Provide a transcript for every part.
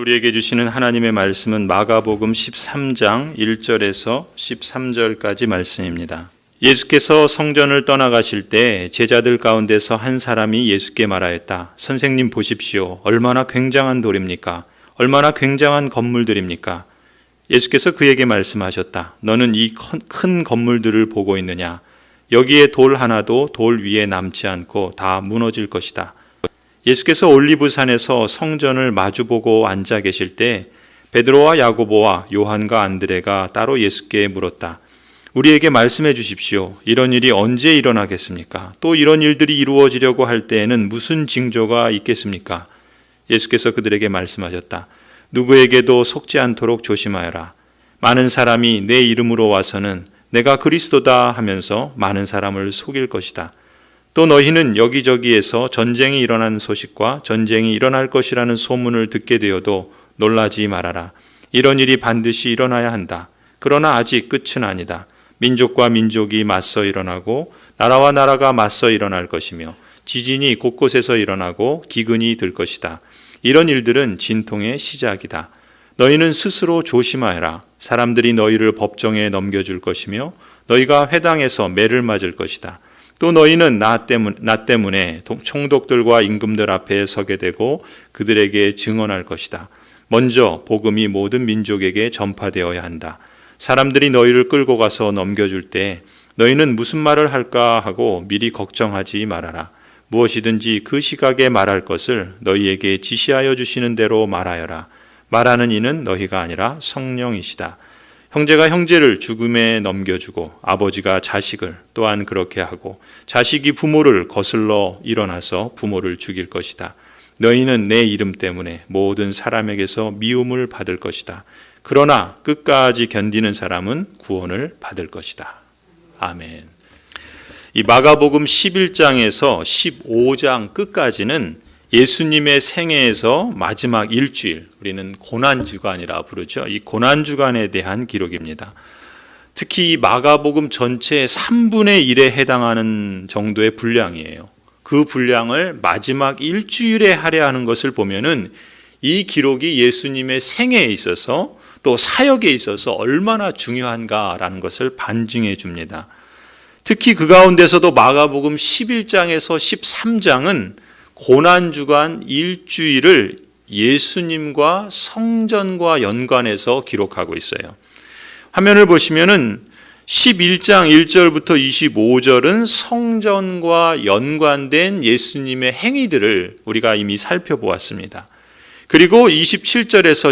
오늘 우리에게 주시는 하나님의 말씀은 마가복음 13장 1절에서 13절까지 말씀입니다. 예수께서 성전을 떠나가실 때 제자들 가운데서 한 사람이 예수께 말하였다. 선생님 보십시오. 얼마나 굉장한 돌입니까? 얼마나 굉장한 건물들입니까? 예수께서 그에게 말씀하셨다. 너는 이 큰 건물들을 보고 있느냐? 여기에 돌 하나도 돌 위에 남지 않고 다 무너질 것이다. 예수께서 올리브산에서 성전을 마주보고 앉아 계실 때 베드로와 야고보와 요한과 안드레가 따로 예수께 물었다. 우리에게 말씀해 주십시오. 이런 일이 언제 일어나겠습니까? 또 이런 일들이 이루어지려고 할 때에는 무슨 징조가 있겠습니까? 예수께서 그들에게 말씀하셨다. 누구에게도 속지 않도록 조심하여라. 많은 사람이 내 이름으로 와서는 내가 그리스도다 하면서 많은 사람을 속일 것이다. 또 너희는 여기저기에서 전쟁이 일어난 소식과 전쟁이 일어날 것이라는 소문을 듣게 되어도 놀라지 말아라. 이런 일이 반드시 일어나야 한다. 그러나 아직 끝은 아니다. 민족과 민족이 맞서 일어나고 나라와 나라가 맞서 일어날 것이며 지진이 곳곳에서 일어나고 기근이 들 것이다. 이런 일들은 진통의 시작이다. 너희는 스스로 조심하여라. 사람들이 너희를 법정에 넘겨줄 것이며 너희가 회당에서 매를 맞을 것이다. 또 너희는 나 때문에 총독들과 임금들 앞에 서게 되고 그들에게 증언할 것이다. 먼저 복음이 모든 민족에게 전파되어야 한다. 사람들이 너희를 끌고 가서 넘겨줄 때 너희는 무슨 말을 할까 하고 미리 걱정하지 말아라. 무엇이든지 그 시각에 말할 것을 너희에게 지시하여 주시는 대로 말하여라. 말하는 이는 너희가 아니라 성령이시다. 형제가 형제를 죽음에 넘겨주고 아버지가 자식을 또한 그렇게 하고 자식이 부모를 거슬러 일어나서 부모를 죽일 것이다. 너희는 내 이름 때문에 모든 사람에게서 미움을 받을 것이다. 그러나 끝까지 견디는 사람은 구원을 받을 것이다. 아멘. 이 마가복음 11장에서 15장 끝까지는 예수님의 생애에서 마지막 일주일, 우리는 고난주간이라 부르죠. 이 고난주간에 대한 기록입니다. 특히 이 마가복음 전체의 3분의 1에 해당하는 정도의 분량이에요. 그 분량을 마지막 일주일에 할애하는 것을 보면은 이 기록이 예수님의 생애에 있어서 또 사역에 있어서 얼마나 중요한가라는 것을 반증해 줍니다. 특히 그 가운데서도 마가복음 11장에서 13장은 고난주간 일주일을 예수님과 성전과 연관해서 기록하고 있어요. 화면을 보시면은 11장 1절부터 25절은 성전과 연관된 예수님의 행위들을 우리가 이미 살펴보았습니다. 그리고 27절에서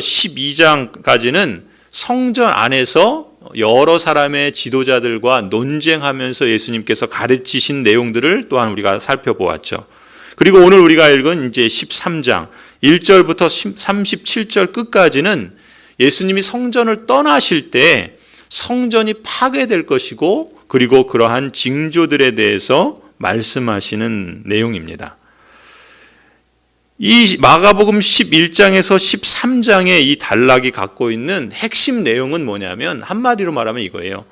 12장까지는 성전 안에서 여러 사람의 지도자들과 논쟁하면서 예수님께서 가르치신 내용들을 또한 우리가 살펴보았죠. 그리고 오늘 우리가 읽은 이제 13장 1절부터 37절 끝까지는 예수님이 성전을 떠나실 때 성전이 파괴될 것이고 그리고 그러한 징조들에 대해서 말씀하시는 내용입니다. 이 마가복음 11장에서 13장의 이 단락이 갖고 있는 핵심 내용은 뭐냐면 한마디로 말하면 이거예요.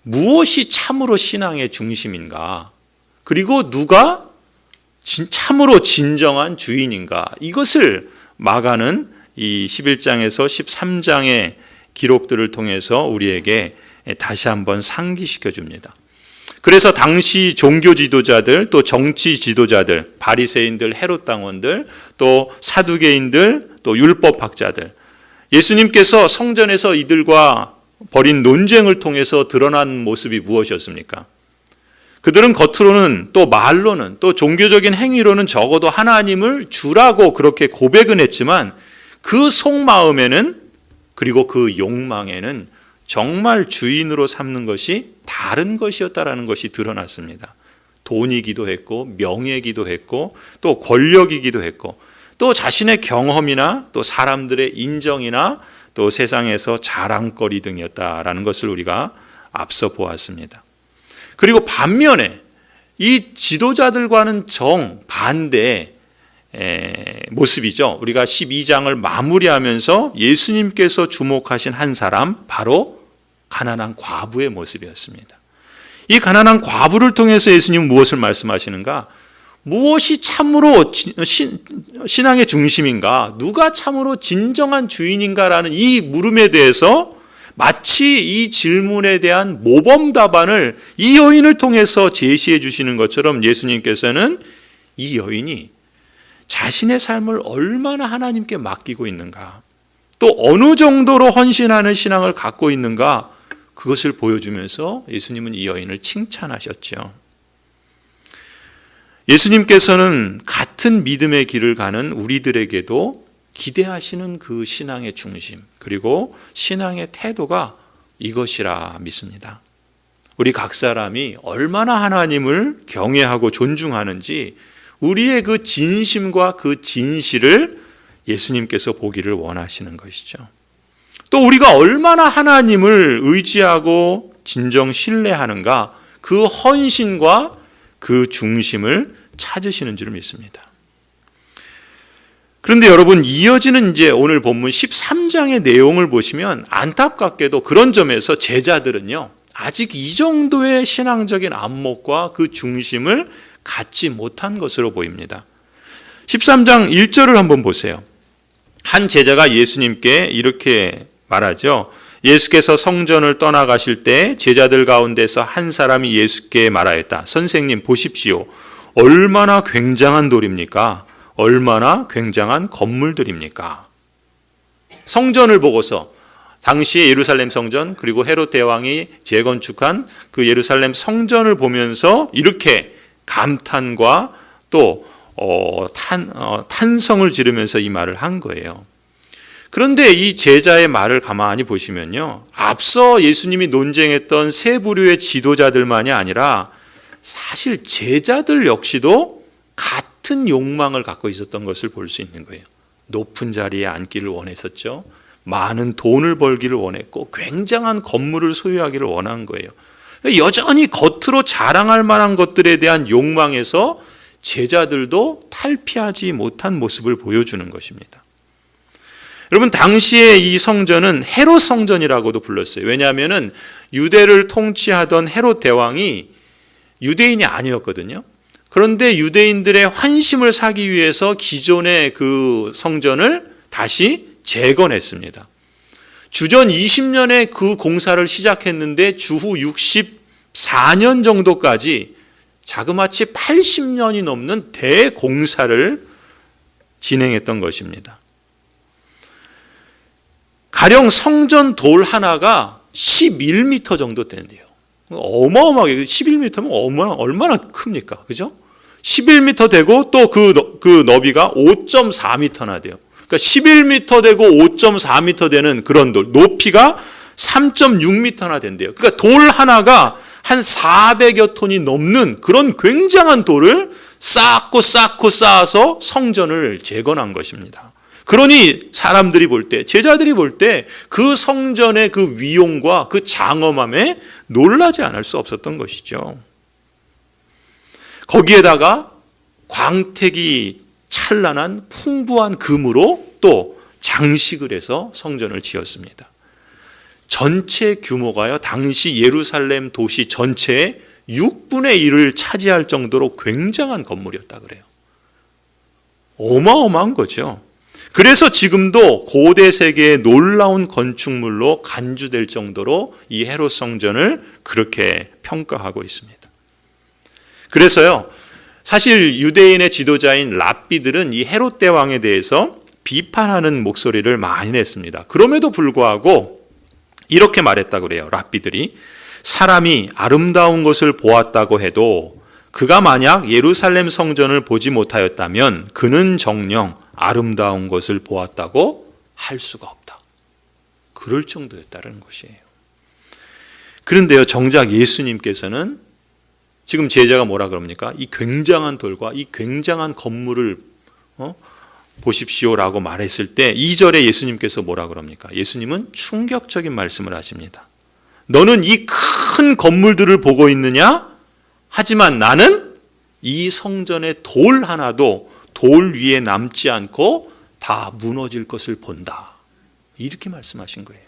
무엇이 참으로 신앙의 중심인가? 그리고 누가 참으로 진정한 주인인가? 이것을 마가는 이 11장에서 13장의 기록들을 통해서 우리에게 다시 한번 상기시켜 줍니다. 그래서 당시 종교 지도자들, 또 정치 지도자들, 바리새인들, 헤롯 당원들, 또 사두개인들, 또 율법학자들, 예수님께서 성전에서 이들과 벌인 논쟁을 통해서 드러난 모습이 무엇이었습니까? 그들은 겉으로는 또 말로는 또 종교적인 행위로는 적어도 하나님을 주라고 그렇게 고백은 했지만 그 속마음에는 그리고 그 욕망에는 정말 주인으로 삼는 것이 다른 것이었다라는 것이 드러났습니다. 돈이기도 했고 명예이기도 했고 또 권력이기도 했고 또 자신의 경험이나 또 사람들의 인정이나 또 세상에서 자랑거리 등이었다라는 것을 우리가 앞서 보았습니다. 그리고 반면에 이 지도자들과는 정반대의 모습이죠. 우리가 12장을 마무리하면서 예수님께서 주목하신 한 사람, 바로 가난한 과부의 모습이었습니다. 이 가난한 과부를 통해서 예수님은 무엇을 말씀하시는가? 무엇이 참으로 신앙의 중심인가? 누가 참으로 진정한 주인인가라는 이 물음에 대해서 마치 이 질문에 대한 모범 답안을 이 여인을 통해서 제시해 주시는 것처럼 예수님께서는 이 여인이 자신의 삶을 얼마나 하나님께 맡기고 있는가, 또 어느 정도로 헌신하는 신앙을 갖고 있는가, 그것을 보여주면서 예수님은 이 여인을 칭찬하셨죠. 예수님께서는 같은 믿음의 길을 가는 우리들에게도 기대하시는 그 신앙의 중심, 그리고 신앙의 태도가 이것이라 믿습니다. 우리 각 사람이 얼마나 하나님을 경외하고 존중하는지 우리의 그 진심과 그 진실을 예수님께서 보기를 원하시는 것이죠. 또 우리가 얼마나 하나님을 의지하고 진정 신뢰하는가, 그 헌신과 그 중심을 찾으시는 줄 믿습니다. 그런데 여러분, 이어지는 이제 오늘 본문 13장의 내용을 보시면 안타깝게도 그런 점에서 제자들은요, 아직 이 정도의 신앙적인 안목과 그 중심을 갖지 못한 것으로 보입니다. 13장 1절을 한번 보세요. 한 제자가 예수님께 이렇게 말하죠. 예수께서 성전을 떠나가실 때 제자들 가운데서 한 사람이 예수께 말하였다. 선생님, 보십시오. 얼마나 굉장한 돌입니까? 얼마나 굉장한 건물들입니까? 성전을 보고서 당시의 예루살렘 성전, 그리고 헤롯 대왕이 재건축한 그 예루살렘 성전을 보면서 이렇게 감탄과 또 탄성을 지르면서 이 말을 한 거예요. 그런데 이 제자의 말을 가만히 보시면요, 앞서 예수님이 논쟁했던 세 부류의 지도자들만이 아니라 사실 제자들 역시도 같은 욕망을 갖고 있었던 것을 볼 수 있는 거예요. 높은 자리에 앉기를 원했었죠. 많은 돈을 벌기를 원했고 굉장한 건물을 소유하기를 원한 거예요. 여전히 겉으로 자랑할 만한 것들에 대한 욕망에서 제자들도 탈피하지 못한 모습을 보여주는 것입니다. 여러분, 당시에 이 성전은 헤롯 성전이라고도 불렀어요. 왜냐하면 유대를 통치하던 헤롯 대왕이 유대인이 아니었거든요. 그런데 유대인들의 환심을 사기 위해서 기존의 그 성전을 다시 재건했습니다. 주전 20년에 그 공사를 시작했는데 주후 64년 정도까지 자그마치 80년이 넘는 대공사를 진행했던 것입니다. 가령 성전 돌 하나가 11m 정도 된대요. 어마어마하게, 11m면 얼마나 큽니까? 그죠? 11m 되고 또 그 너비가 5.4m나 돼요. 그러니까 11m 되고 5.4m 되는 그런 돌, 높이가 3.6m나 된대요. 그러니까 돌 하나가 한 400여 톤이 넘는 그런 굉장한 돌을 쌓고 쌓아서 성전을 재건한 것입니다. 그러니 사람들이 볼 때, 제자들이 볼 때 그 성전의 그 위용과 그 장엄함에 놀라지 않을 수 없었던 것이죠. 거기에다가 광택이 찬란한 풍부한 금으로 또 장식을 해서 성전을 지었습니다. 전체 규모가요, 당시 예루살렘 도시 전체의 6분의 1을 차지할 정도로 굉장한 건물이었다 그래요. 어마어마한 거죠. 그래서 지금도 고대 세계의 놀라운 건축물로 간주될 정도로 이 헤롯 성전을 그렇게 평가하고 있습니다. 그래서요, 사실 유대인의 지도자인 랍비들은 이 헤롯 대왕에 대해서 비판하는 목소리를 많이 냈습니다. 그럼에도 불구하고 이렇게 말했다고 그래요. 랍비들이 사람이 아름다운 것을 보았다고 해도 그가 만약 예루살렘 성전을 보지 못하였다면 그는 정녕 아름다운 것을 보았다고 할 수가 없다. 그럴 정도였다는 것이에요. 그런데요, 정작 예수님께서는 지금 제자가 뭐라 그럽니까? 이 굉장한 돌과 이 굉장한 건물을 보십시오라고 말했을 때 2절에 예수님께서 뭐라 그럽니까? 예수님은 충격적인 말씀을 하십니다. 너는 이 큰 건물들을 보고 있느냐? 하지만 나는 이 성전의 돌 하나도 돌 위에 남지 않고 다 무너질 것을 본다. 이렇게 말씀하신 거예요.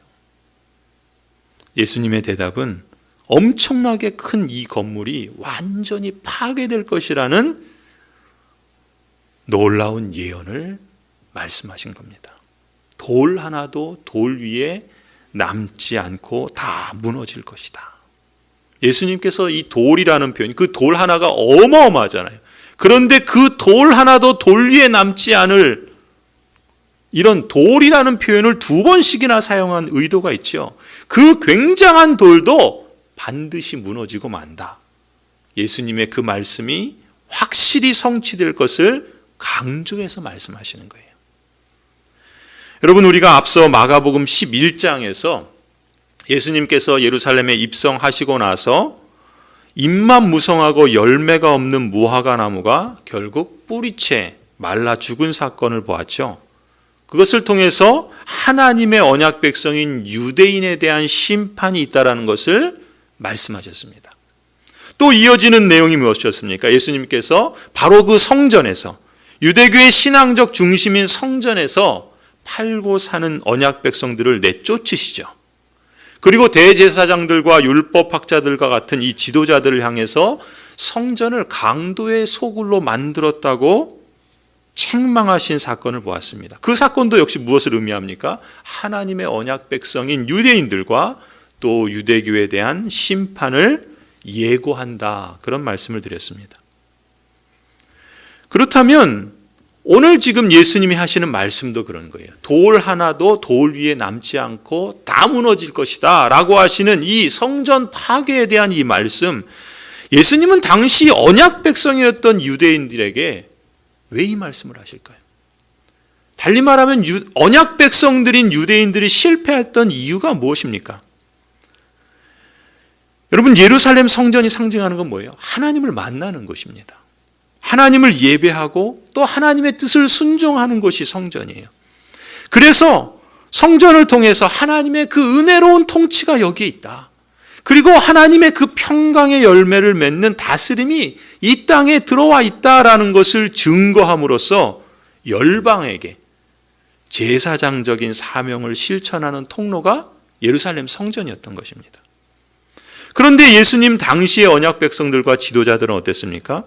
예수님의 대답은 엄청나게 큰 이 건물이 완전히 파괴될 것이라는 놀라운 예언을 말씀하신 겁니다. 돌 하나도 돌 위에 남지 않고 다 무너질 것이다. 예수님께서 이 돌이라는 표현, 그 돌 하나가 어마어마하잖아요. 그런데 그 돌 하나도 돌 위에 남지 않을 이런 돌이라는 표현을 2번씩이나 사용한 의도가 있죠. 그 굉장한 돌도 반드시 무너지고 만다. 예수님의 그 말씀이 확실히 성취될 것을 강조해서 말씀하시는 거예요. 여러분, 우리가 앞서 마가복음 11장에서 예수님께서 예루살렘에 입성하시고 나서 잎만 무성하고 열매가 없는 무화과 나무가 결국 뿌리채 말라 죽은 사건을 보았죠. 그것을 통해서 하나님의 언약 백성인 유대인에 대한 심판이 있다라는 것을 말씀하셨습니다. 또 이어지는 내용이 무엇이었습니까? 예수님께서 바로 그 성전에서, 유대교의 신앙적 중심인 성전에서 팔고 사는 언약 백성들을 내쫓으시죠. 그리고 대제사장들과 율법학자들과 같은 이 지도자들을 향해서 성전을 강도의 소굴로 만들었다고 책망하신 사건을 보았습니다. 그 사건도 역시 무엇을 의미합니까? 하나님의 언약 백성인 유대인들과 또 유대교에 대한 심판을 예고한다. 그런 말씀을 드렸습니다. 그렇다면 오늘 지금 예수님이 하시는 말씀도 그런 거예요. 돌 하나도 돌 위에 남지 않고 다 무너질 것이다 라고 하시는 이 성전 파괴에 대한 이 말씀, 예수님은 당시 언약 백성이었던 유대인들에게 왜 이 말씀을 하실까요? 달리 말하면 언약 백성들인 유대인들이 실패했던 이유가 무엇입니까? 여러분, 예루살렘 성전이 상징하는 건 뭐예요? 하나님을 만나는 것입니다. 하나님을 예배하고 또 하나님의 뜻을 순종하는 것이 성전이에요. 그래서 성전을 통해서 하나님의 그 은혜로운 통치가 여기에 있다. 그리고 하나님의 그 평강의 열매를 맺는 다스림이 이 땅에 들어와 있다라는 것을 증거함으로써 열방에게 제사장적인 사명을 실천하는 통로가 예루살렘 성전이었던 것입니다. 그런데 예수님 당시의 언약 백성들과 지도자들은 어땠습니까?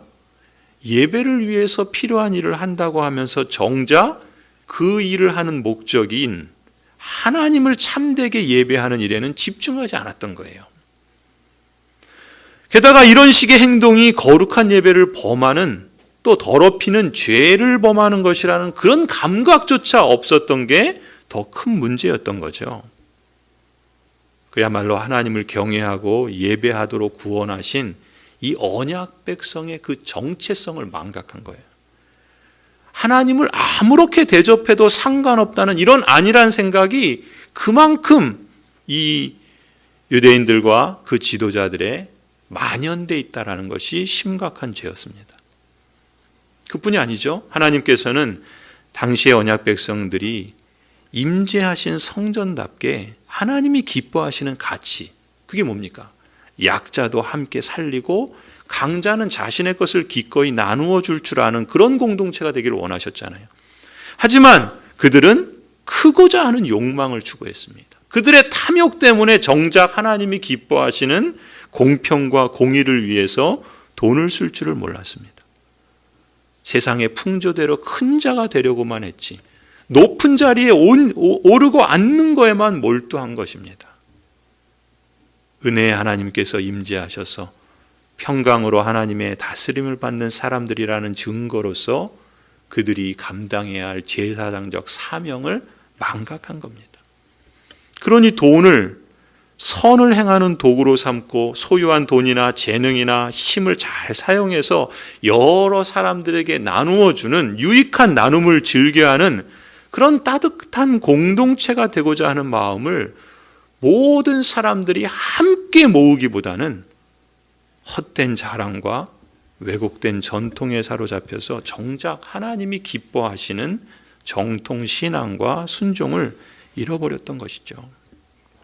예배를 위해서 필요한 일을 한다고 하면서 정작 그 일을 하는 목적인 하나님을 참되게 예배하는 일에는 집중하지 않았던 거예요. 게다가 이런 식의 행동이 거룩한 예배를 범하는, 또 더럽히는 죄를 범하는 것이라는 그런 감각조차 없었던 게 더 큰 문제였던 거죠. 그야말로 하나님을 경외하고 예배하도록 구원하신 이 언약 백성의 그 정체성을 망각한 거예요. 하나님을 아무렇게 대접해도 상관없다는 이런 안일한 생각이 그만큼 이 유대인들과 그 지도자들의 만연돼 있다라는 것이 심각한 죄였습니다. 그뿐이 아니죠. 하나님께서는 당시의 언약 백성들이 임재하신 성전답게 하나님이 기뻐하시는 가치, 그게 뭡니까? 약자도 함께 살리고 강자는 자신의 것을 기꺼이 나누어 줄 아는 그런 공동체가 되기를 원하셨잖아요. 하지만 그들은 크고자 하는 욕망을 추구했습니다. 그들의 탐욕 때문에 정작 하나님이 기뻐하시는 공평과 공의를 위해서 돈을 쓸 줄을 몰랐습니다. 세상의 풍조대로 큰 자가 되려고만 했지 높은 자리에 오르고 앉는 거에만 몰두한 것입니다. 은혜의 하나님께서 임재하셔서 평강으로 하나님의 다스림을 받는 사람들이라는 증거로서 그들이 감당해야 할 제사장적 사명을 망각한 겁니다. 그러니 돈을 선을 행하는 도구로 삼고 소유한 돈이나 재능이나 힘을 잘 사용해서 여러 사람들에게 나누어 주는 유익한 나눔을 즐겨하는 그런 따뜻한 공동체가 되고자 하는 마음을 모든 사람들이 함께 모으기보다는 헛된 자랑과 왜곡된 전통에 사로잡혀서 정작 하나님이 기뻐하시는 정통 신앙과 순종을 잃어버렸던 것이죠.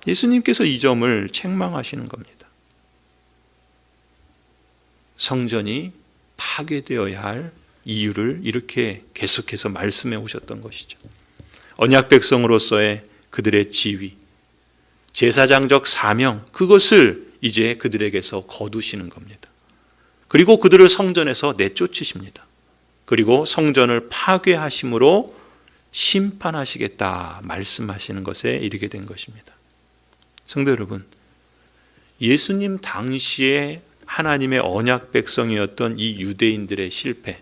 예수님께서 이 점을 책망하시는 겁니다. 성전이 파괴되어야 할 이유를 이렇게 계속해서 말씀해 오셨던 것이죠. 언약 백성으로서의 그들의 지위, 제사장적 사명, 그것을 이제 그들에게서 거두시는 겁니다. 그리고 그들을 성전에서 내쫓으십니다. 그리고 성전을 파괴하심으로 심판하시겠다 말씀하시는 것에 이르게 된 것입니다. 성도 여러분, 예수님 당시에 하나님의 언약 백성이었던 이 유대인들의 실패,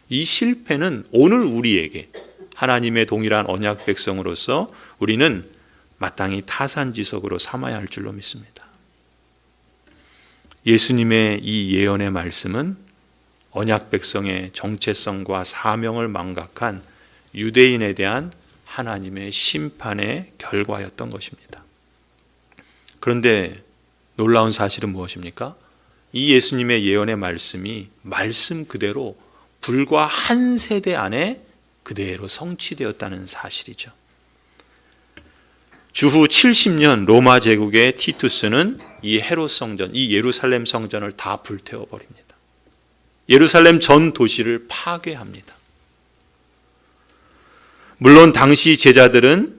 이 실패는 오늘 우리에게 하나님의 동일한 언약 백성으로서 우리는 마땅히 타산지석으로 삼아야 할 줄로 믿습니다. 예수님의 이 예언의 말씀은 언약 백성의 정체성과 사명을 망각한 유대인에 대한 하나님의 심판의 결과였던 것입니다. 그런데 놀라운 사실은 무엇입니까? 이 예수님의 예언의 말씀이 말씀 그대로 불과 한 세대 안에 그대로 성취되었다는 사실이죠. 주후 70년 로마 제국의 티투스는 이 헤롯 성전, 이 예루살렘 성전을 다 불태워 버립니다. 예루살렘 전 도시를 파괴합니다. 물론 당시 제자들은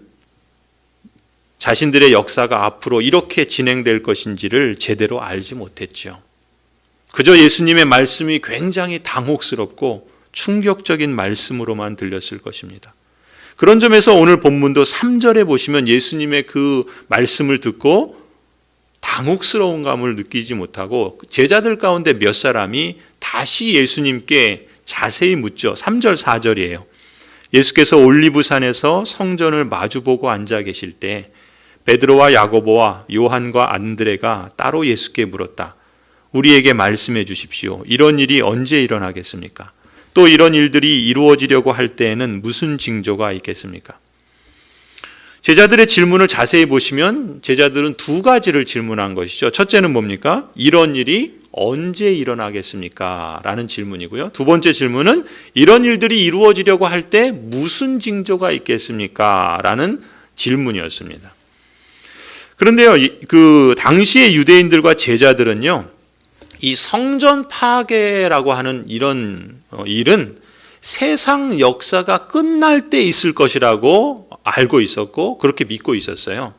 자신들의 역사가 앞으로 이렇게 진행될 것인지를 제대로 알지 못했죠. 그저 예수님의 말씀이 굉장히 당혹스럽고 충격적인 말씀으로만 들렸을 것입니다. 그런 점에서 오늘 본문도 3절에 보시면 예수님의 그 말씀을 듣고 당혹스러운 감을 느끼지 못하고 제자들 가운데 몇 사람이 다시 예수님께 자세히 묻죠. 3절 4절이에요. 예수께서 올리브산에서 성전을 마주보고 앉아 계실 때 베드로와 야고보와 요한과 안드레가 따로 예수께 물었다. 우리에게 말씀해 주십시오. 이런 일이 언제 일어나겠습니까? 또 이런 일들이 이루어지려고 할 때에는 무슨 징조가 있겠습니까? 제자들의 질문을 자세히 보시면 제자들은 두 가지를 질문한 것이죠. 첫째는 뭡니까? 이런 일이 언제 일어나겠습니까? 라는 질문이고요. 두 번째 질문은 이런 일들이 이루어지려고 할 때 무슨 징조가 있겠습니까? 라는 질문이었습니다. 그런데요, 그 당시의 유대인들과 제자들은요, 이 성전 파괴라고 하는 이런 일은 세상 역사가 끝날 때 있을 것이라고 알고 있었고 그렇게 믿고 있었어요.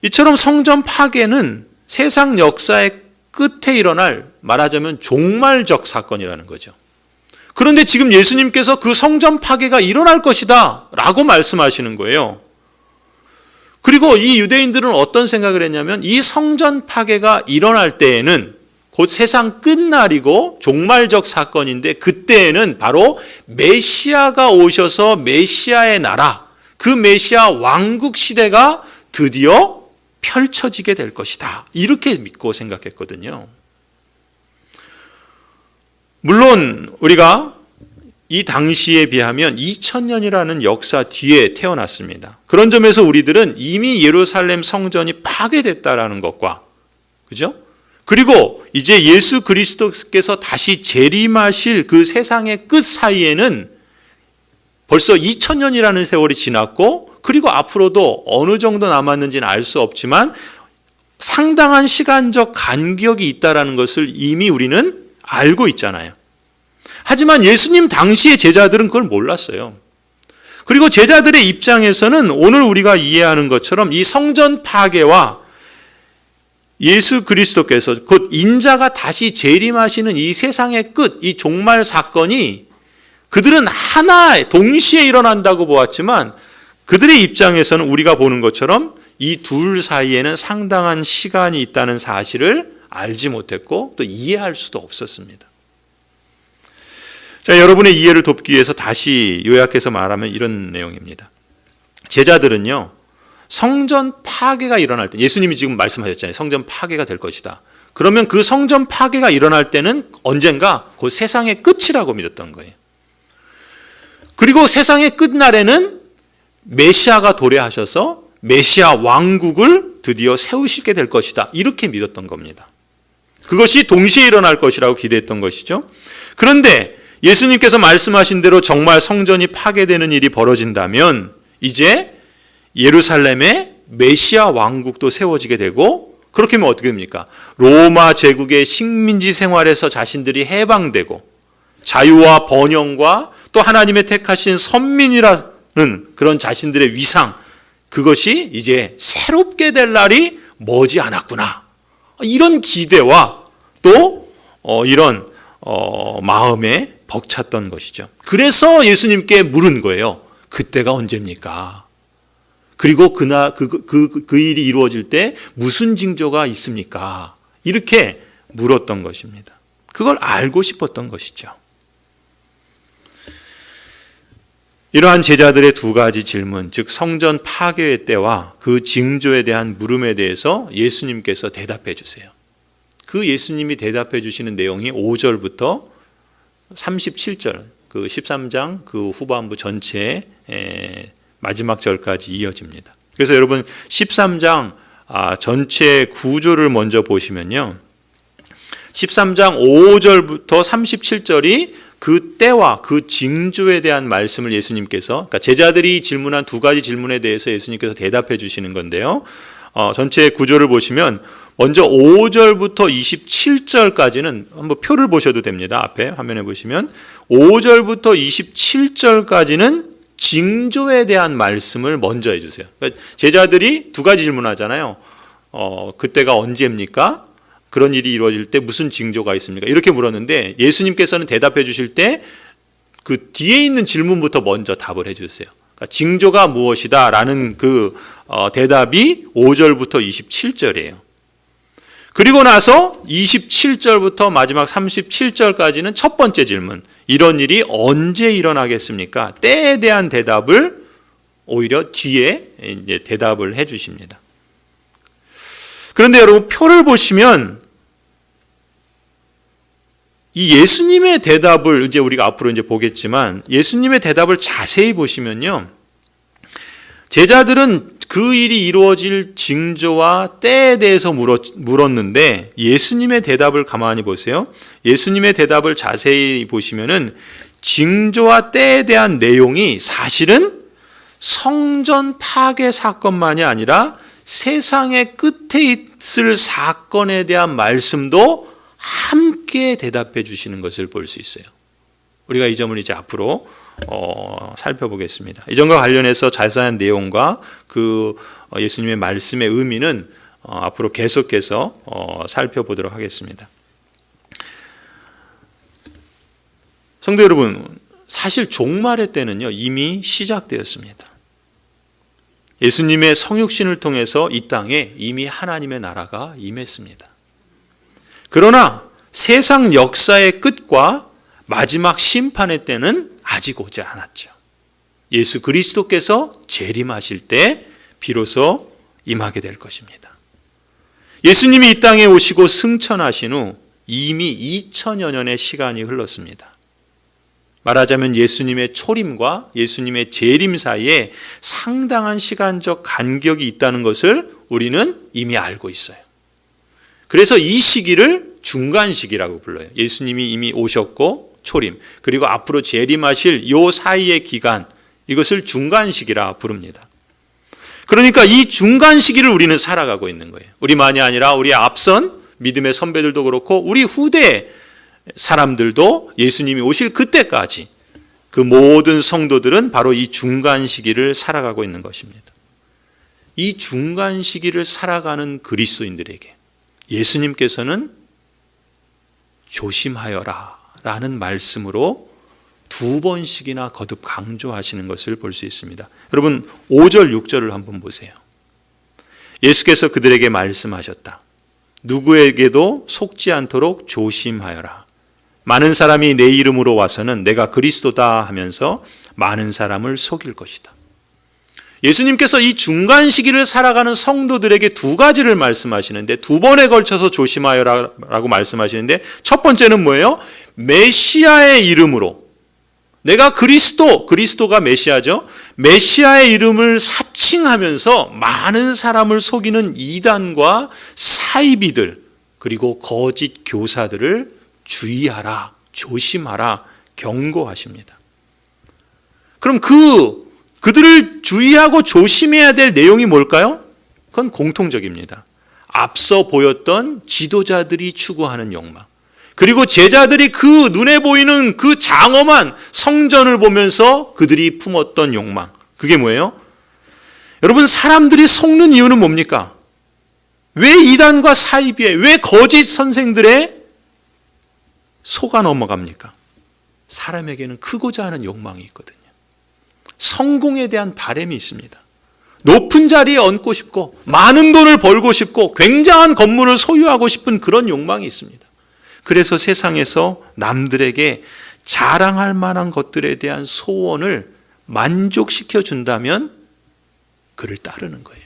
이처럼 성전 파괴는 세상 역사의 끝에 일어날 말하자면 종말적 사건이라는 거죠. 그런데 지금 예수님께서 그 성전 파괴가 일어날 것이다 라고 말씀하시는 거예요. 그리고 이 유대인들은 어떤 생각을 했냐면 이 성전 파괴가 일어날 때에는 곧 세상 끝날이고 종말적 사건인데 그때에는 바로 메시아가 오셔서 메시아의 나라, 그 메시아 왕국 시대가 드디어 펼쳐지게 될 것이다. 이렇게 믿고 생각했거든요. 물론 우리가 이 당시에 비하면 2000년이라는 역사 뒤에 태어났습니다. 그런 점에서 우리들은 이미 예루살렘 성전이 파괴됐다라는 것과, 그죠? 그리고 이제 예수 그리스도께서 다시 재림하실 그 세상의 끝 사이에는 벌써 2000년이라는 세월이 지났고, 그리고 앞으로도 어느 정도 남았는지는 알 수 없지만 상당한 시간적 간격이 있다라는 것을 이미 우리는 알고 있잖아요. 하지만 예수님 당시의 제자들은 그걸 몰랐어요. 그리고 제자들의 입장에서는 오늘 우리가 이해하는 것처럼 이 성전 파괴와 예수 그리스도께서 곧 인자가 다시 재림하시는 이 세상의 끝, 이 종말 사건이 그들은 하나 동시에 일어난다고 보았지만 그들의 입장에서는 우리가 보는 것처럼 이 둘 사이에는 상당한 시간이 있다는 사실을 알지 못했고 또 이해할 수도 없었습니다. 자, 여러분의 이해를 돕기 위해서 다시 요약해서 말하면 이런 내용입니다. 제자들은요, 성전 파괴가 일어날 때, 예수님이 지금 말씀하셨잖아요. 성전 파괴가 될 것이다. 그러면 그 성전 파괴가 일어날 때는 언젠가 그 세상의 끝이라고 믿었던 거예요. 그리고 세상의 끝날에는 메시아가 도래하셔서 메시아 왕국을 드디어 세우시게 될 것이다. 이렇게 믿었던 겁니다. 그것이 동시에 일어날 것이라고 기대했던 것이죠. 그런데 예수님께서 말씀하신 대로 정말 성전이 파괴되는 일이 벌어진다면 이제 예루살렘에 메시아 왕국도 세워지게 되고, 그렇게 하면 어떻게 됩니까? 로마 제국의 식민지 생활에서 자신들이 해방되고 자유와 번영과 또 하나님의 택하신 선민이라는 그런 자신들의 위상, 그것이 이제 새롭게 될 날이 머지 않았구나. 이런 기대와 또 이런 마음에 벅찼던 것이죠. 그래서 예수님께 물은 거예요. 그때가 언제입니까? 그리고 그 일이 이루어질 때 무슨 징조가 있습니까? 이렇게 물었던 것입니다. 그걸 알고 싶었던 것이죠. 이러한 제자들의 두 가지 질문, 즉 성전 파괴의 때와 그 징조에 대한 물음에 대해서 예수님께서 대답해 주세요. 그 예수님이 대답해 주시는 내용이 5절부터 37절, 그 13장 그 후반부 전체의 마지막 절까지 이어집니다. 그래서 여러분 13장 전체 구조를 먼저 보시면요. 13장 5절부터 37절이 그 때와 그 징조에 대한 말씀을 예수님께서, 그러니까 제자들이 질문한 두 가지 질문에 대해서 예수님께서 대답해 주시는 건데요. 전체 구조를 보시면 먼저 5절부터 27절까지는 한번 표를 보셔도 됩니다. 앞에 화면에 보시면 5절부터 27절까지는 징조에 대한 말씀을 먼저 해주세요. 그러니까 제자들이 두 가지 질문하잖아요. 그때가 언제입니까? 그런 일이 이루어질 때 무슨 징조가 있습니까? 이렇게 물었는데 예수님께서는 대답해 주실 때 그 뒤에 있는 질문부터 먼저 답을 해주세요. 그러니까 징조가 무엇이다 라는 그 대답이 5절부터 27절이에요. 그리고 나서 27절부터 마지막 37절까지는 첫 번째 질문, 이런 일이 언제 일어나겠습니까? 때에 대한 대답을 오히려 뒤에 이제 대답을 해 주십니다. 그런데 여러분 표를 보시면 이 예수님의 대답을 이제 우리가 앞으로 이제 보겠지만 예수님의 대답을 자세히 보시면요. 제자들은 그 일이 이루어질 징조와 때에 대해서 물었는데 예수님의 대답을 가만히 보세요. 예수님의 대답을 자세히 보시면은 징조와 때에 대한 내용이 사실은 성전 파괴 사건만이 아니라 세상의 끝에 있을 사건에 대한 말씀도 함께 대답해 주시는 것을 볼 수 있어요. 우리가 이 점을 이제 앞으로 살펴보겠습니다. 이 점과 관련해서 자세한 내용과 그 예수님의 말씀의 의미는 앞으로 계속해서 살펴보도록 하겠습니다. 성도 여러분, 사실 종말의 때는요 이미 시작되었습니다. 예수님의 성육신을 통해서 이 땅에 이미 하나님의 나라가 임했습니다. 그러나 세상 역사의 끝과 마지막 심판의 때는 아직 오지 않았죠. 예수 그리스도께서 재림하실 때 비로소 임하게 될 것입니다. 예수님이 이 땅에 오시고 승천하신 후 이미 2000여 년의 시간이 흘렀습니다. 말하자면 예수님의 초림과 예수님의 재림 사이에 상당한 시간적 간격이 있다는 것을 우리는 이미 알고 있어요. 그래서 이 시기를 중간 시기라고 불러요. 예수님이 이미 오셨고 초림, 그리고 앞으로 재림하실 이 사이의 기간, 이것을 중간 시기라 부릅니다. 그러니까 이 중간 시기를 우리는 살아가고 있는 거예요. 우리만이 아니라 우리 앞선 믿음의 선배들도 그렇고 우리 후대 사람들도 예수님이 오실 그때까지 그 모든 성도들은 바로 이 중간 시기를 살아가고 있는 것입니다. 이 중간 시기를 살아가는 그리스도인들에게 예수님께서는 조심하여라 라는 말씀으로 두 번씩이나 거듭 강조하시는 것을 볼 수 있습니다. 여러분 5절 6절을 한번 보세요. 예수께서 그들에게 말씀하셨다. 누구에게도 속지 않도록 조심하여라. 많은 사람이 내 이름으로 와서는 내가 그리스도다 하면서 많은 사람을 속일 것이다. 예수님께서 이 중간 시기를 살아가는 성도들에게 두 가지를 말씀하시는데 두 번에 걸쳐서 조심하여라고 말씀하시는데 첫 번째는 뭐예요? 메시아의 이름으로 내가 그리스도가 메시아죠. 메시아의 이름을 사칭하면서 많은 사람을 속이는 이단과 사이비들 그리고 거짓 교사들을 주의하라, 조심하라, 경고하십니다. 그럼 그들을 주의하고 조심해야 될 내용이 뭘까요? 그건 공통적입니다. 앞서 보였던 지도자들이 추구하는 욕망. 그리고 제자들이 그 눈에 보이는 그 장엄한 성전을 보면서 그들이 품었던 욕망. 그게 뭐예요? 여러분, 사람들이 속는 이유는 뭡니까? 왜 이단과 사이비에, 왜 거짓 선생들의 소가 넘어갑니까? 사람에게는 크고자 하는 욕망이 있거든요. 성공에 대한 바람이 있습니다. 높은 자리에 얹고 싶고 많은 돈을 벌고 싶고 굉장한 건물을 소유하고 싶은 그런 욕망이 있습니다. 그래서 세상에서 남들에게 자랑할 만한 것들에 대한 소원을 만족시켜 준다면 그를 따르는 거예요.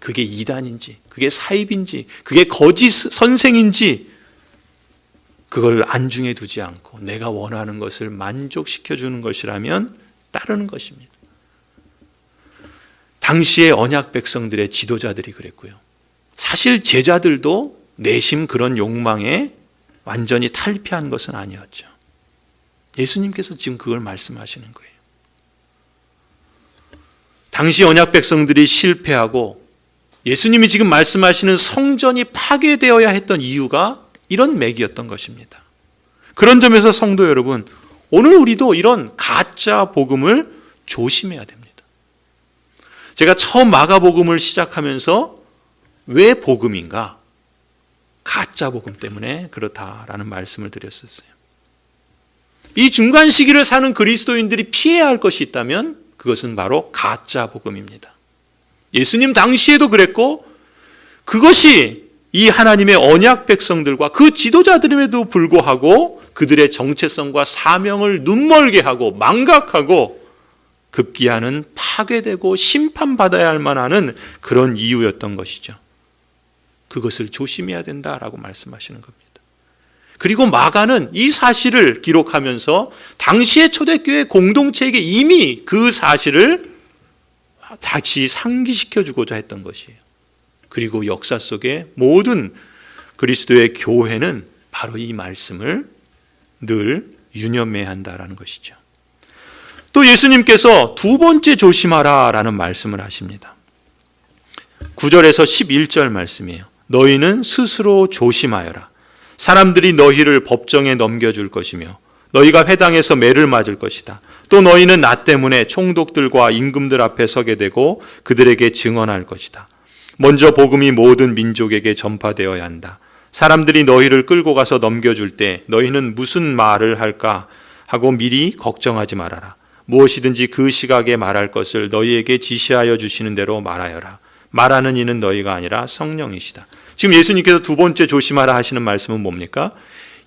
그게 이단인지, 그게 사입인지, 그게 거짓 선생인지 그걸 안중에 두지 않고 내가 원하는 것을 만족시켜 주는 것이라면 따르는 것입니다. 당시의 언약 백성들의 지도자들이 그랬고요. 사실 제자들도 내심 그런 욕망에 완전히 탈피한 것은 아니었죠. 예수님께서 지금 그걸 말씀하시는 거예요. 당시 언약 백성들이 실패하고 예수님이 지금 말씀하시는 성전이 파괴되어야 했던 이유가 이런 맥이었던 것입니다. 그런 점에서 성도 여러분, 오늘 우리도 이런 가짜 복음을 조심해야 됩니다. 제가 처음 마가복음을 시작하면서 왜 복음인가? 가짜 복음 때문에 그렇다라는 말씀을 드렸었어요. 이 중간 시기를 사는 그리스도인들이 피해야 할 것이 있다면 그것은 바로 가짜 복음입니다. 예수님 당시에도 그랬고 그것이 이 하나님의 언약 백성들과 그 지도자들임에도 불구하고 그들의 정체성과 사명을 눈멀게 하고 망각하고 급기야는 파괴되고 심판받아야 할 만한 그런 이유였던 것이죠. 그것을 조심해야 된다라고 말씀하시는 겁니다. 그리고 마가는 이 사실을 기록하면서 당시의 초대교회 공동체에게 이미 그 사실을 다시 상기시켜주고자 했던 것이에요. 그리고 역사 속에 모든 그리스도의 교회는 바로 이 말씀을 늘 유념해야 한다라는 것이죠. 또 예수님께서 두 번째 조심하라 라는 말씀을 하십니다. 9절에서 11절 말씀이에요. 너희는 스스로 조심하여라. 사람들이 너희를 법정에 넘겨줄 것이며 너희가 회당에서 매를 맞을 것이다. 또 너희는 나 때문에 총독들과 임금들 앞에 서게 되고 그들에게 증언할 것이다. 먼저 복음이 모든 민족에게 전파되어야 한다. 사람들이 너희를 끌고 가서 넘겨줄 때 너희는 무슨 말을 할까 하고 미리 걱정하지 말아라. 무엇이든지 그 시각에 말할 것을 너희에게 지시하여 주시는 대로 말하여라. 말하는 이는 너희가 아니라 성령이시다. 지금 예수님께서 두 번째 조심하라 하시는 말씀은 뭡니까?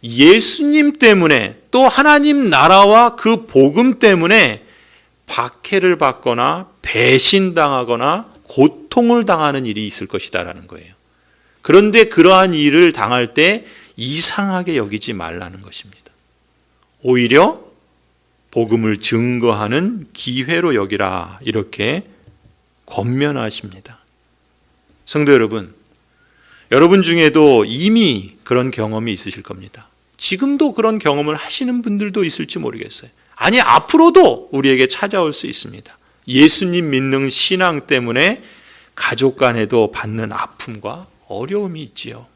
예수님 때문에 또 하나님 나라와 그 복음 때문에 박해를 받거나 배신당하거나 고통을 당하는 일이 있을 것이다라는 거예요. 그런데 그러한 일을 당할 때 이상하게 여기지 말라는 것입니다. 오히려 복음을 증거하는 기회로 여기라 이렇게 권면하십니다. 성도 여러분, 여러분 중에도 이미 그런 경험이 있으실 겁니다. 지금도 그런 경험을 하시는 분들도 있을지 모르겠어요. 아니, 앞으로도 우리에게 찾아올 수 있습니다. 예수님 믿는 신앙 때문에 가족 간에도 받는 아픔과 어려움이 있지요.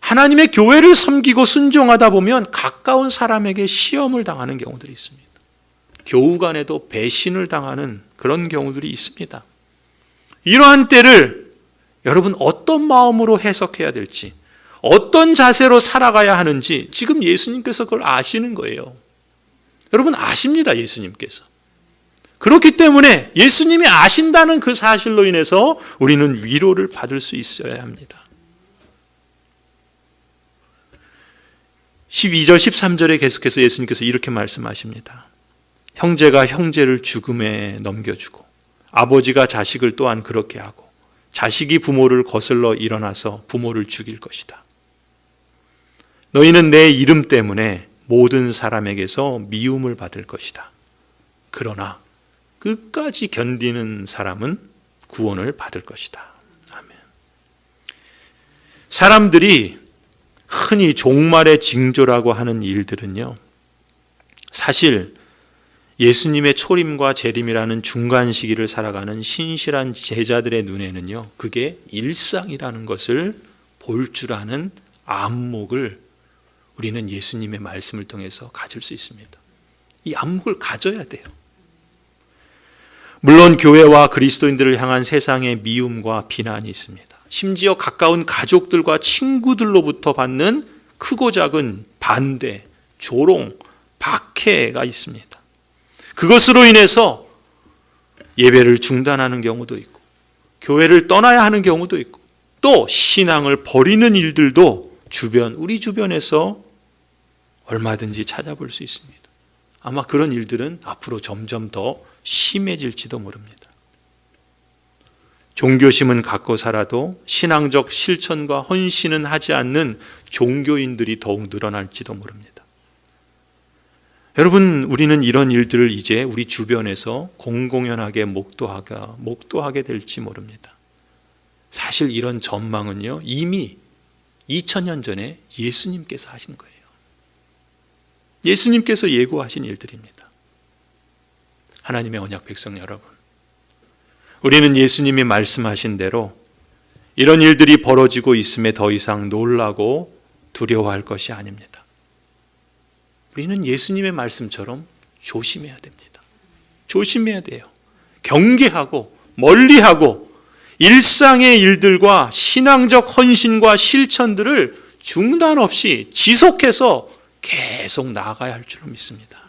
하나님의 교회를 섬기고 순종하다 보면 가까운 사람에게 시험을 당하는 경우들이 있습니다. 교우 간에도 배신을 당하는 그런 경우들이 있습니다. 이러한 때를 여러분 어떤 마음으로 해석해야 될지, 어떤 자세로 살아가야 하는지 지금 예수님께서 그걸 아시는 거예요. 여러분 아십니다, 예수님께서. 그렇기 때문에 예수님이 아신다는 그 사실로 인해서 우리는 위로를 받을 수 있어야 합니다. 12절 13절에 계속해서 예수님께서 이렇게 말씀하십니다. 형제가 형제를 죽음에 넘겨주고 아버지가 자식을 또한 그렇게 하고 자식이 부모를 거슬러 일어나서 부모를 죽일 것이다. 너희는 내 이름 때문에 모든 사람에게서 미움을 받을 것이다. 그러나 끝까지 견디는 사람은 구원을 받을 것이다. 아멘. 사람들이 흔히 종말의 징조라고 하는 일들은요, 사실 예수님의 초림과 재림이라는 중간 시기를 살아가는 신실한 제자들의 눈에는요, 그게 일상이라는 것을 볼 줄 아는 안목을 우리는 예수님의 말씀을 통해서 가질 수 있습니다. 이 안목을 가져야 돼요. 물론 교회와 그리스도인들을 향한 세상의 미움과 비난이 있습니다. 심지어 가까운 가족들과 친구들로부터 받는 크고 작은 반대, 조롱, 박해가 있습니다. 그것으로 인해서 예배를 중단하는 경우도 있고 교회를 떠나야 하는 경우도 있고 또 신앙을 버리는 일들도 우리 주변에서 얼마든지 찾아볼 수 있습니다. 아마 그런 일들은 앞으로 점점 더 심해질지도 모릅니다. 종교심은 갖고 살아도 신앙적 실천과 헌신은 하지 않는 종교인들이 더욱 늘어날지도 모릅니다. 여러분, 우리는 이런 일들을 이제 우리 주변에서 공공연하게 목도하게 될지 모릅니다. 사실 이런 전망은요, 이미 2000년 전에 예수님께서 하신 거예요. 예수님께서 예고하신 일들입니다. 하나님의 언약 백성 여러분, 우리는 예수님이 말씀하신 대로 이런 일들이 벌어지고 있음에 더 이상 놀라고 두려워할 것이 아닙니다. 우리는 예수님의 말씀처럼 조심해야 됩니다. 조심해야 돼요. 경계하고 멀리하고 일상의 일들과 신앙적 헌신과 실천들을 중단 없이 지속해서 계속 나아가야 할 줄로 믿습니다.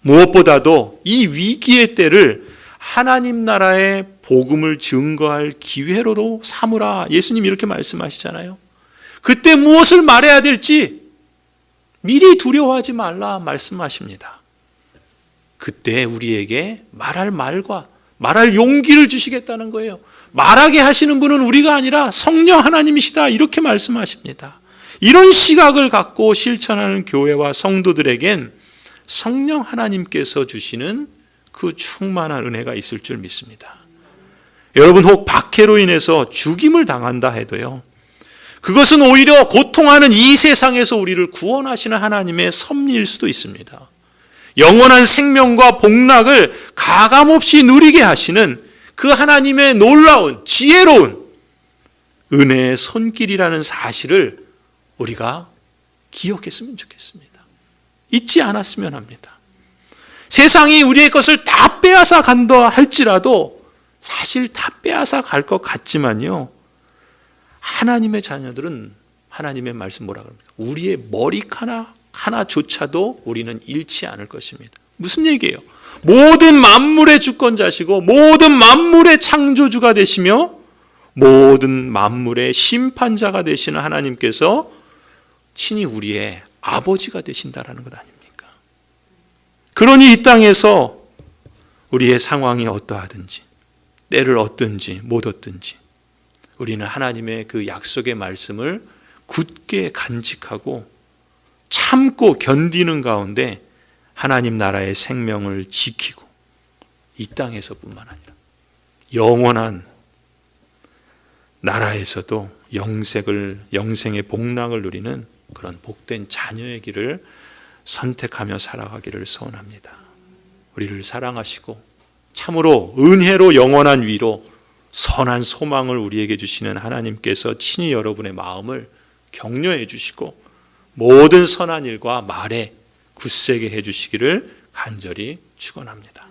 무엇보다도 이 위기의 때를 하나님 나라의 복음을 증거할 기회로도 삼으라. 예수님 이렇게 말씀하시잖아요. 그때 무엇을 말해야 될지 미리 두려워하지 말라 말씀하십니다. 그때 우리에게 말할 말과 말할 용기를 주시겠다는 거예요. 말하게 하시는 분은 우리가 아니라 성령 하나님이시다 이렇게 말씀하십니다. 이런 시각을 갖고 실천하는 교회와 성도들에겐 성령 하나님께서 주시는 그 충만한 은혜가 있을 줄 믿습니다. 여러분, 혹 박해로 인해서 죽임을 당한다 해도요, 그것은 오히려 고통하는 이 세상에서 우리를 구원하시는 하나님의 섭리일 수도 있습니다. 영원한 생명과 복락을 가감없이 누리게 하시는 그 하나님의 놀라운 지혜로운 은혜의 손길이라는 사실을 우리가 기억했으면 좋겠습니다. 잊지 않았으면 합니다. 세상이 우리의 것을 다 빼앗아 간다 할지라도 사실 다 빼앗아 갈 것 같지만요, 하나님의 자녀들은 하나님의 말씀 뭐라 그럽니까? 우리의 머리카락 하나조차도 우리는 잃지 않을 것입니다. 무슨 얘기예요? 모든 만물의 주권자시고 모든 만물의 창조주가 되시며 모든 만물의 심판자가 되시는 하나님께서 친히 우리의 아버지가 되신다라는 것 아닙니까? 그러니 이 땅에서 우리의 상황이 어떠하든지 때를 얻든지 못 얻든지 우리는 하나님의 그 약속의 말씀을 굳게 간직하고 참고 견디는 가운데 하나님 나라의 생명을 지키고 이 땅에서뿐만 아니라 영원한 나라에서도 영생의 복락을 누리는 그런 복된 자녀의 길을 선택하며 살아가기를 소원합니다. 우리를 사랑하시고 참으로 은혜로 영원한 위로 선한 소망을 우리에게 주시는 하나님께서 친히 여러분의 마음을 격려해 주시고 모든 선한 일과 말에 굳세게 해 주시기를 간절히 축원합니다.